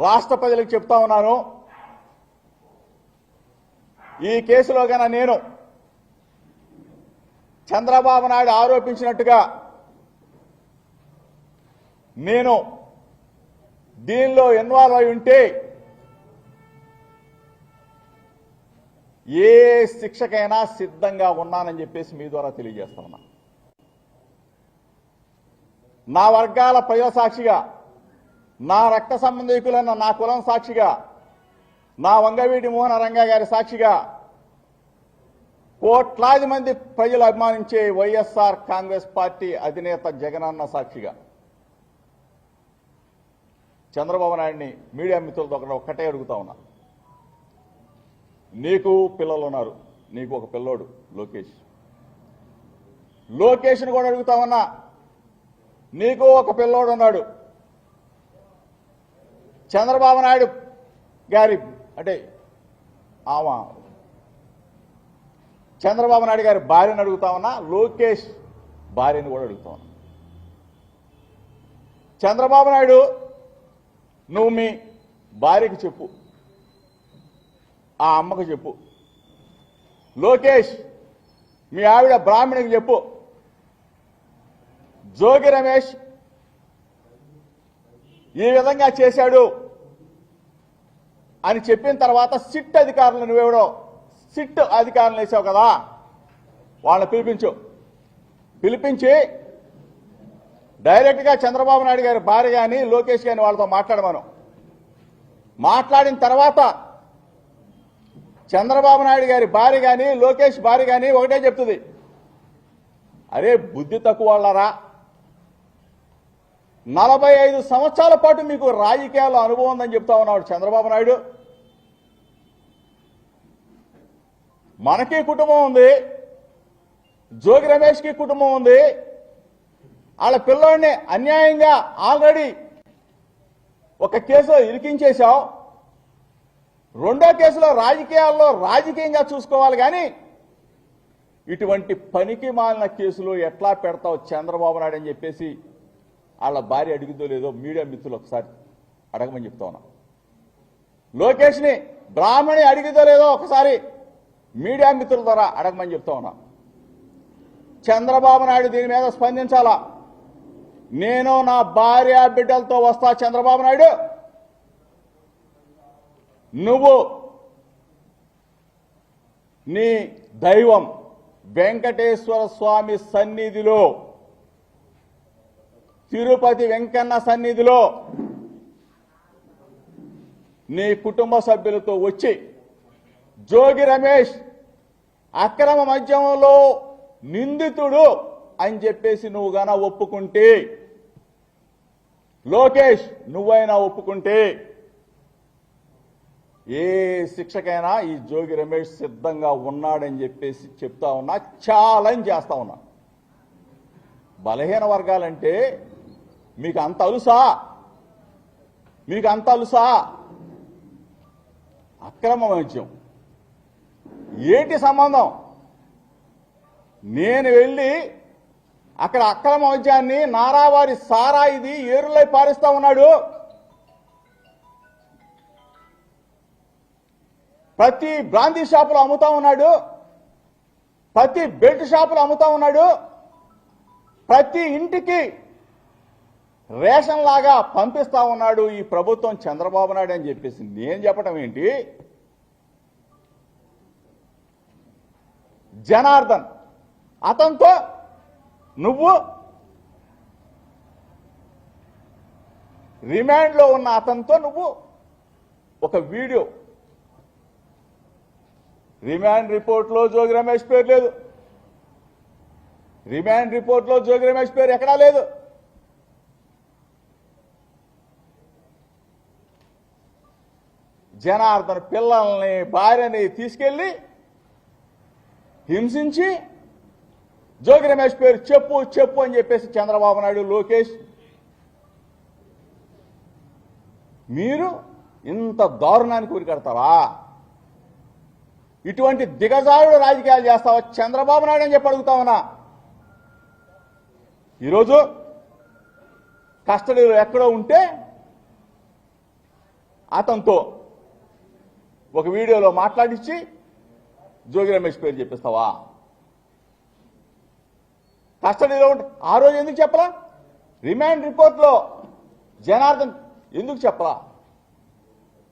రాష్ట్ర ప్రజలకు చెప్తా ఉన్నాను, ఈ కేసులో గన నేను చంద్రబాబు నాయుడు ఆరోపించినట్టుగా నేను దీనిలో ఇన్వాల్వ్ అయి ఉంటే ఏ శిక్షకైనా సిద్ధంగా ఉన్నానని చెప్పేసి మీ ద్వారా తెలియజేస్తా ఉన్నా. నా వర్గాల ప్రజల సాక్షిగా, నా రక్త సంబంధికులన్న నా కులం సాక్షిగా, నా వంగవీటి మోహన రంగా గారి సాక్షిగా, కోట్లాది మంది ప్రజలు అభిమానించే వైఎస్ఆర్ కాంగ్రెస్ పార్టీ అధినేత జగనన్న సాక్షిగా చంద్రబాబు నాయుడిని మీడియా మిత్రులతో ఒక్కటే అడుగుతా ఉన్నా. నీకు పిల్లలు ఉన్నారు, నీకు ఒక పిల్లోడు లోకేష్ని కూడా అడుగుతా ఉన్నా. నీకు ఒక పిల్లోడు ఉన్నాడు. చంద్రబాబు నాయుడు గారి అంటే ఆమె చంద్రబాబు నాయుడు గారి భార్యను అడుగుతా ఉన్నా, లోకేష్ భార్యను కూడా అడుగుతా ఉన్నా. చంద్రబాబు నాయుడు నువ్వు మీ భార్యకి చెప్పు, ఆ అమ్మకు చెప్పు. లోకేష్ మీ ఆవిడ బ్రాహ్మణికి చెప్పు. జోగి రమేష్ ఈ విధంగా చేశాడు అని చెప్పిన తర్వాత సిట్ అధికారులు నువ్వెవడో సిట్ అధికారులు వేసావు కదా, వాళ్ళని పిలిపించి డైరెక్ట్గా చంద్రబాబు నాయుడు గారి భార్య కానీ లోకేష్ కానీ వాళ్ళతో మాట్లాడమను. మాట్లాడిన తర్వాత చంద్రబాబు నాయుడు గారి భార్య కానీ లోకేష్ భార్య కానీ ఒకటే చెప్తుంది, అరే బుద్ధి తక్కువ వాళ్ళరా, 45 సంవత్సరాల పాటు మీకు రాజకీయాల్లో అనుభవం ఉందని చెప్తా ఉన్నాడు చంద్రబాబు నాయుడు. మనకి కుటుంబం ఉంది, జోగి రమేష్కి కుటుంబం ఉంది. వాళ్ళ పిల్లోడిని అన్యాయంగా ఆల్రెడీ ఒక కేసులో ఇరికించేశావు. రెండో కేసులో రాజకీయంగా చూసుకోవాలి కానీ ఇటువంటి పనికి మాలిన కేసులు ఎట్లా పెడతావు చంద్రబాబు నాయుడు అని చెప్పేసి వాళ్ళ భార్య అడిగిందో లేదో మీడియా మిత్రులు ఒకసారి అడగమని చెప్తా ఉన్నా. లోకేష్ని బ్రాహ్మణి అడిగిందో లేదో ఒకసారి మీడియా మిత్రుల ద్వారా అడగమని చెప్తా ఉన్నా. చంద్రబాబు నాయుడు దీని మీద స్పందించాలా. నేను నా భార్య బిడ్డలతో వస్తా చంద్రబాబు నాయుడు, నువ్వు నీ దైవం వెంకటేశ్వర స్వామి సన్నిధిలో, తిరుపతి వెంకన్న సన్నిధిలో నీ కుటుంబ సభ్యులతో వచ్చి జోగి రమేష్ అక్రమ మద్యంలో నిందితుడు అని చెప్పేసి నువ్వు గాన ఒప్పుకుంటే, లోకేష్ నువ్వైనా ఒప్పుకుంటే ఏ శిక్షకైనా ఈ జోగి రమేష్ సిద్ధంగా ఉన్నాడని చెప్పేసి చెప్తా ఉన్నా, ఛాలెంజ్ చేస్తా ఉన్నా. బలహీన వర్గాలంటే మీకు అంత అలుసా? అక్రమ మద్యం ఏంటి సంబంధం? నేను వెళ్ళి అక్కడ అక్రమ మద్యాన్ని నారావారి సారా ఇది ఏరులై పారిస్తా ఉన్నాడు. ప్రతి బ్రాందీ షాపులో అమ్ముతా ఉన్నాడు, ప్రతి బెల్ట్ షాపులో అమ్ముతా ఉన్నాడు, ప్రతి ఇంటికి రేషన్ లాగా పంపిస్తా ఉన్నాడు ఈ ప్రభుత్వం చంద్రబాబు నాయుడు అని చెప్పేసి నేను చెప్పడం ఏంటి? జనార్దన్ అతనితో నువ్వు రిమాండ్లో ఉన్న అతనితో నువ్వు ఒక వీడియో, రిమాండ్ రిపోర్ట్లో జోగి రమేష్ పేరు లేదు, రిమాండ్ రిపోర్ట్లో జోగి రమేష్ పేరు ఎక్కడా లేదు. జనార్దన్ పిల్లల్ని భార్యని తీసుకెళ్లి హింసించి జోగి రమేష్ పేరు చెప్పు అని చెప్పేసి చంద్రబాబు నాయుడు, లోకేష్ మీరు ఇంత దారుణానికి ఉరికడతావా? ఇటువంటి దిగజారుడు రాజకీయాలు చేస్తావా చంద్రబాబు నాయుడు అని చెప్పి అడుగుతా ఉన్నా. ఈరోజు కస్టడీలో ఎక్కడో ఉంటే అతనితో ఒక వీడియోలో మాట్లాడించి జోగి రమేష్ పేరు చెప్పిస్తావా? కస్టడీలో ఆ రోజు ఎందుకు చెప్పలా? రిమాండ్ రిపోర్ట్లో జనార్దన్ ఎందుకు చెప్పలా?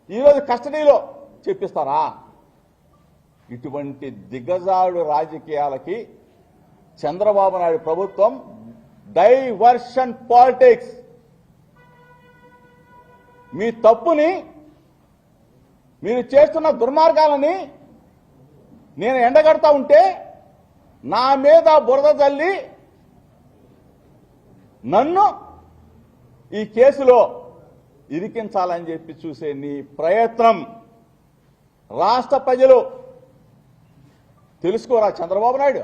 ఈరోజు కస్టడీలో చెప్పిస్తారా? ఇటువంటి దిగజాడు రాజకీయాలకి చంద్రబాబు నాయుడు ప్రభుత్వం డైవర్షన్ పాలిటిక్స్. మీ తప్పుని, మీరు చేస్తున్న దుర్మార్గాలని నేను ఎండగడతా ఉంటే నా మీద బురద జల్లి నన్ను ఈ కేసులో ఇరికించాలని చెప్పి చూసే నీ ప్రయత్నం రాష్ట్ర ప్రజలు తెలుసుకోరా? చంద్రబాబు నాయుడు,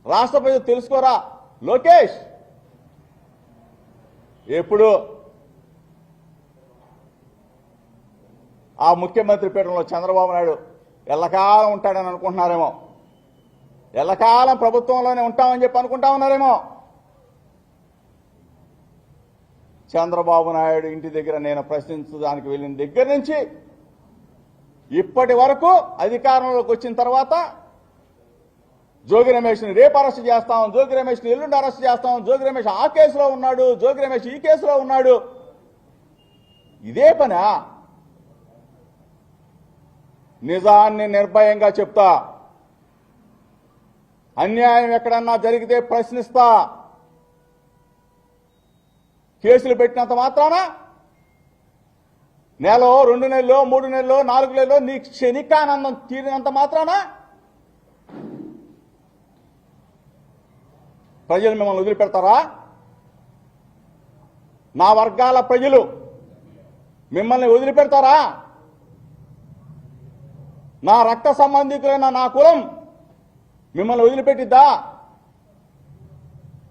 రాష్ట్ర ప్రజలు తెలుసుకోరా? లోకేష్, ఎప్పుడు ఆ ముఖ్యమంత్రి పీఠంలో చంద్రబాబు నాయుడు ఎల్లకాలం ఉంటాడని అనుకుంటున్నారేమో, ఎల్లకాలం ప్రభుత్వంలోనే ఉంటామని చెప్పి అనుకుంటా ఉన్నారేమో. చంద్రబాబు నాయుడు ఇంటి దగ్గర నేను ప్రశ్నించడానికి వెళ్ళిన దగ్గర నుంచి ఇప్పటి వరకు అధికారంలోకి వచ్చిన తర్వాత జోగి రమేష్ని రేపు అరెస్ట్ చేస్తాం, జోగి రమేష్ని ఎల్లుండి అరెస్ట్ చేస్తాం, జోగి రమేష్ ఆ కేసులో ఉన్నాడు, జోగి రమేష్ ఈ కేసులో ఉన్నాడు. ఇదే పనా? నిజాన్ని నిర్భయంగా చెప్తా. అన్యాయం ఎక్కడన్నా జరిగితే ప్రశ్నిస్తా. కేసులు పెట్టినంత మాత్రాన నెలలో 2 నెలలు 3 నెలలు 4 నెలలు నీ క్షణికానందం తీరినంత మాత్రాన ప్రజలు మిమ్మల్ని వదిలిపెడతారా? నా వర్గాల ప్రజలు మిమ్మల్ని వదిలిపెడతారా? నా రక్త సంబంధికులైన నా కులం మిమ్మల్ని వదిలిపెట్టిద్దా?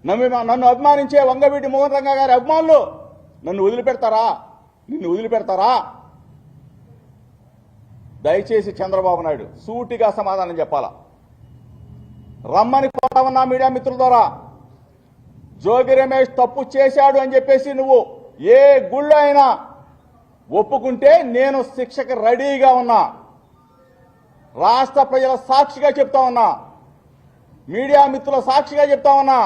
నన్ను అభిమానించే వంగవీటి మోహన్ రంగా గారి అభిమానులు నన్ను వదిలిపెడతారా? నిన్ను వదిలిపెడతారా? దయచేసి చంద్రబాబు నాయుడు సూటిగా సమాధానం చెప్పాలా. రమ్మని కోరుతా ఉన్నా మీడియా మిత్రుల ద్వారా. జోగి రమేష్ తప్పు చేశాడు అని చెప్పేసి నువ్వు ఏ గుళ్ళో అయినా ఒప్పుకుంటే నేను శిక్షకు రెడీగా ఉన్నా. రాష్ట్ర ప్రజల సాక్షిగా చెప్తా ఉన్నా, మీడియా మిత్రుల సాక్షిగా చెప్తా ఉన్నా.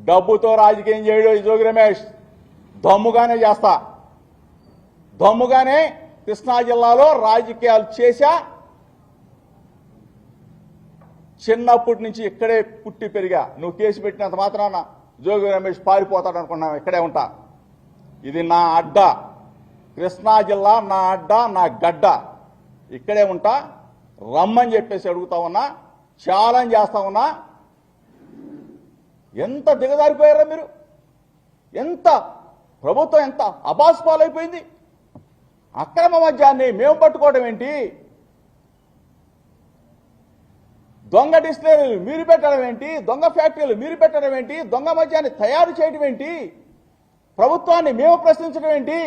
డబ్బుతో రాజకీయం చేయడు ఈ జోగి రమేష్. దమ్ముగానే చేస్తా, దమ్ముగానే కృష్ణా జిల్లాలో రాజకీయాలు చేశా. చిన్నప్పటి నుంచి ఇక్కడే పుట్టి పెరిగా. నువ్వు కేసు పెట్టినంత మాత్రాన జోగి రమేష్ పారిపోతాడు అనుకున్నావు. ఇక్కడే ఉంటా. ఇది నా అడ్డ, కృష్ణా జిల్లా నా అడ్డ, నా గడ్డ. ఇక్కడే ఉంటా. రమ్మని చెప్పేసి అడుగుతా ఉన్నా, ఛాలెంజ్ చేస్తా ఉన్నా. ఎంత దిగజారిపోయారా మీరు? ఎంత ప్రభుత్వం ఎంత అబాస్పాలైపోయింది? అక్రమ మద్యాన్ని మేము పట్టుకోవడం ఏంటి? దొంగ డిస్టిలరీలు మీరు పెట్టడం ఏంటి? దొంగ ఫ్యాక్టరీలు మీరు పెట్టడం ఏంటి? దొంగ మద్యాన్ని తయారు చేయడం ఏంటి? ప్రభుత్వాన్ని మేము ప్రశ్నించడం ఏంటి?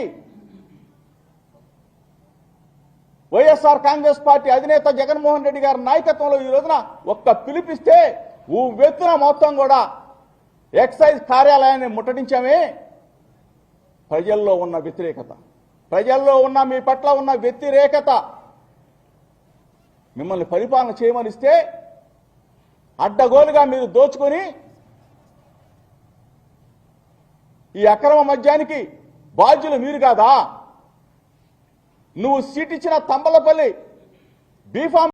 వైఎస్ఆర్ కాంగ్రెస్ పార్టీ అధినేత జగన్మోహన్ రెడ్డి గారి నాయకత్వంలో ఈ రోజున ఒక్క పిలిపిస్తే వెత్తున మొత్తం కూడా ఎక్సైజ్ కార్యాలయాన్ని ముట్టడించామే. ప్రజల్లో ఉన్న వ్యతిరేకత, ప్రజల్లో ఉన్న మీ పట్ల ఉన్న వ్యతిరేకత, మిమ్మల్ని పరిపాలన చేయమనిస్తే అడ్డగోలుగా మీరు దోచుకొని ఈ అక్రమ మద్యానికి బాధ్యులు మీరు కాదా? నువ్వు సీట్ ఇచ్చిన తంబలపల్లి బీఫామ్